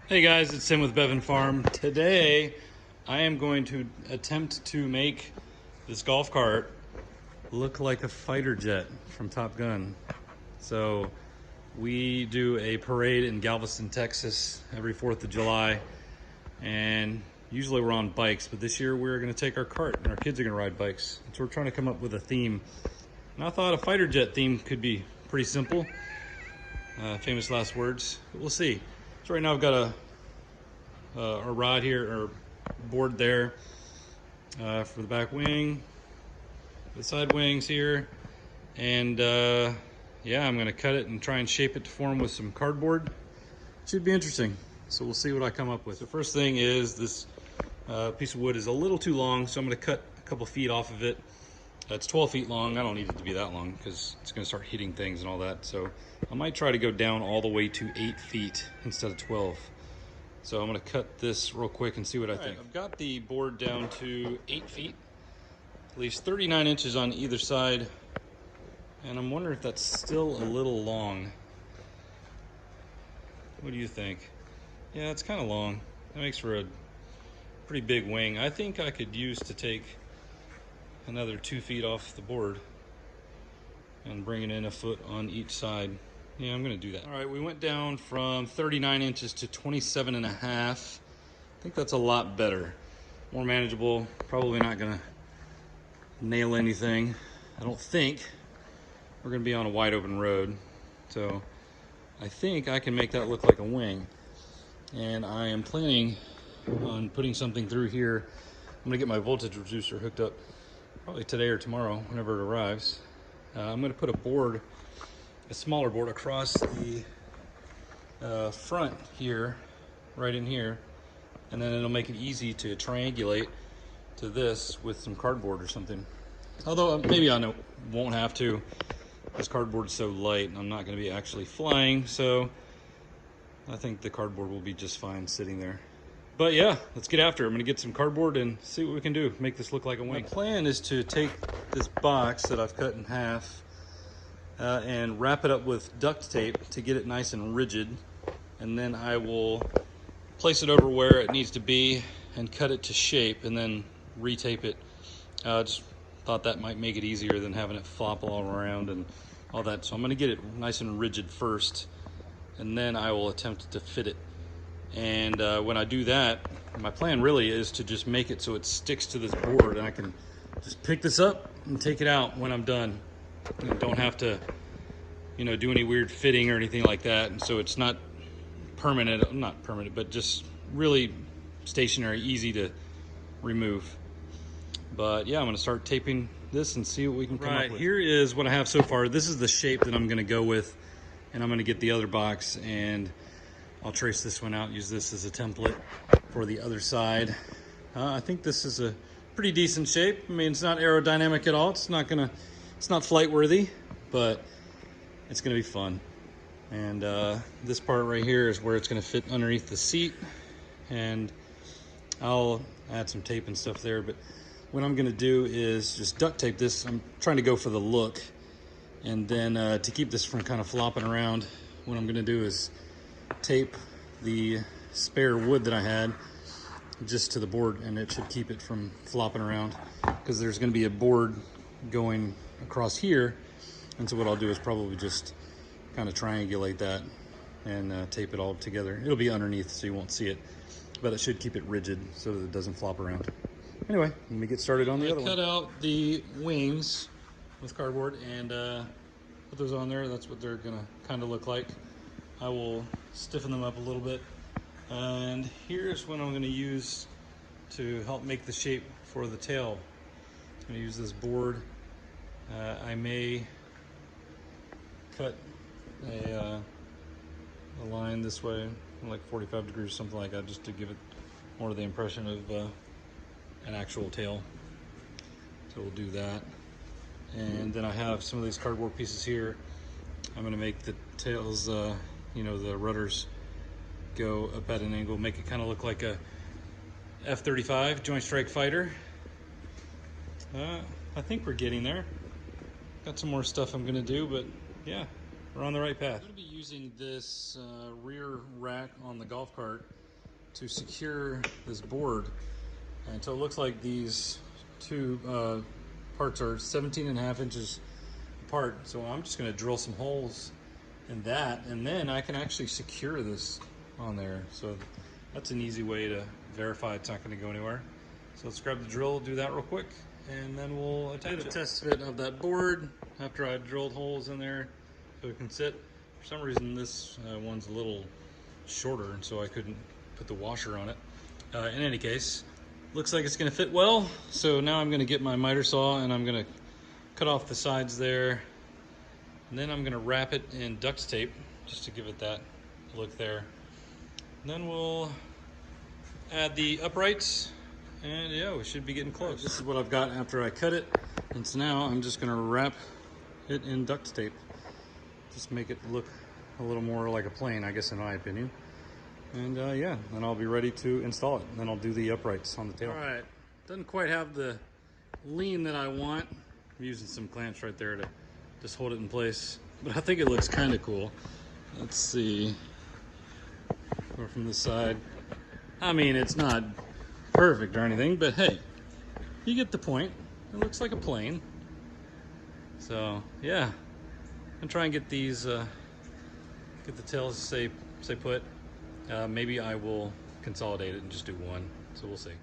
Hey guys, it's Tim with Bevan Farm. Today, I am going to attempt to make this golf cart look like a fighter jet from Top Gun. So, we do a parade in Galveston, Texas every 4th of July, and usually we're on bikes, but this year we're going to take our cart and our kids are going to ride bikes. So we're trying to come up with a theme. And I thought a fighter jet theme could be pretty simple. Famous last words, but we'll see. So right now I've got a rod here, or board there, for the back wing, the side wings here, and yeah, I'm going to cut it and try and shape it to form with some cardboard. Should be interesting, so we'll see what I come up with. The first thing is this piece of wood is a little too long, so I'm going to cut a couple feet off of it. It's 12 feet long. I don't need it to be that long because it's going to start hitting things and all that. So I might try to go down all the way to 8 feet instead of 12. So I'm going to cut this real quick and see what I think. I've got the board down to 8 feet, at least 39 inches on either side. And I'm wondering if that's still a little long. What do you think? Yeah, it's kind of long. That makes for a pretty big wing. I think I could use to take another 2 feet off the board and bring it in a foot on each side. Yeah, I'm gonna do that. All right, we went down from 39 inches to 27 and a half. I think that's a lot better. More manageable, probably not gonna nail anything. I don't think. We're gonna be on a wide open road. So I think I can make that look like a wing. And I am planning on putting something through here. I'm gonna get my voltage reducer hooked up probably today or tomorrow, whenever it arrives. I'm going to put a smaller board across the front here, right in here, and then it'll make it easy to triangulate to this with some cardboard or something. Although maybe I won't have to. This cardboard is so light and I'm not going to be actually flying, so I think the cardboard will be just fine sitting there. But yeah, let's get after it. I'm gonna get some cardboard and see what we can do. Make this look like a wing. My plan is to take this box that I've cut in half and wrap it up with duct tape to get it nice and rigid. And then I will place it over where it needs to be and cut it to shape and then retape it. Just thought that might make it easier than having it flop all around and all that. So I'm gonna get it nice and rigid first, and then I will attempt to fit it. And when I do that, my plan really is to just make it so it sticks to this board and I can just pick this up and take it out when I'm done. And don't have to, do any weird fitting or anything like that. And so it's not permanent, but just really stationary, easy to remove. But yeah, I'm gonna start taping this and see what we can come up with. Here is what I have so far. This is the shape that I'm gonna go with, and I'm gonna get the other box and I'll trace this one out, use this as a template for the other side. I think this is a pretty decent shape. I mean, it's not aerodynamic at all. It's not flight worthy, but it's gonna be fun. And this part right here is where it's gonna fit underneath the seat, and I'll add some tape and stuff there. But what I'm gonna do is just duct tape this. I'm trying to go for the look, and then to keep this from kind of flopping around, what I'm gonna do is tape the spare wood that I had just to the board, and it should keep it from flopping around, because there's going to be a board going across here. And so what I'll do is probably just kind of triangulate that and tape it all together. It'll be underneath so you won't see it, but it should keep it rigid so that it doesn't flop around. Anyway, let me get started on the other one. I cut out the wings with cardboard and put those on there. That's what they're going to kind of look like. I will stiffen them up a little bit, and here's what I'm going to use to help make the shape for the tail. I'm going to use this board. I may cut a line this way, like 45 degrees, something like that, just to give it more of the impression of an actual tail. So we'll do that. And then I have some of these cardboard pieces here. I'm going to make the tails, the rudders go up at an angle, make it kind of look like a F-35 Joint Strike Fighter. I think we're getting there. Got some more stuff I'm gonna do, but yeah, we're on the right path. I'm going to be using this rear rack on the golf cart to secure this board. And so it looks like these two parts are 17.5 inches apart. So I'm just going to drill some holes in that, and then I can actually secure this on there. So that's an easy way to verify it's not going to go anywhere. So let's grab the drill, do that real quick, and then we'll attach a test fit of that board after I drilled holes in there so it can sit. For some reason this one's a little shorter, and so I couldn't put the washer on it. In any case, looks like it's going to fit well. So now I'm going to get my miter saw and I'm going to cut off the sides there, and then I'm going to wrap it in duct tape just to give it that look there. And then we'll add the uprights, and yeah, we should be getting close. This is what I've got after I cut it, and so now I'm just going to wrap it in duct tape. Just make it look a little more like a plane, I guess, in my opinion. And yeah, then I'll be ready to install it. And then I'll do the uprights on the tail. All right, doesn't quite have the lean that I want. I'm using some clamps right there to just hold it in place, but I think it looks kind of cool. Let's see, or from this side. I mean, it's not perfect or anything, but hey, you get the point. It looks like a plane. So yeah, I'm trying to get these, get the tails stay put. Maybe I will consolidate it and just do one, so we'll see.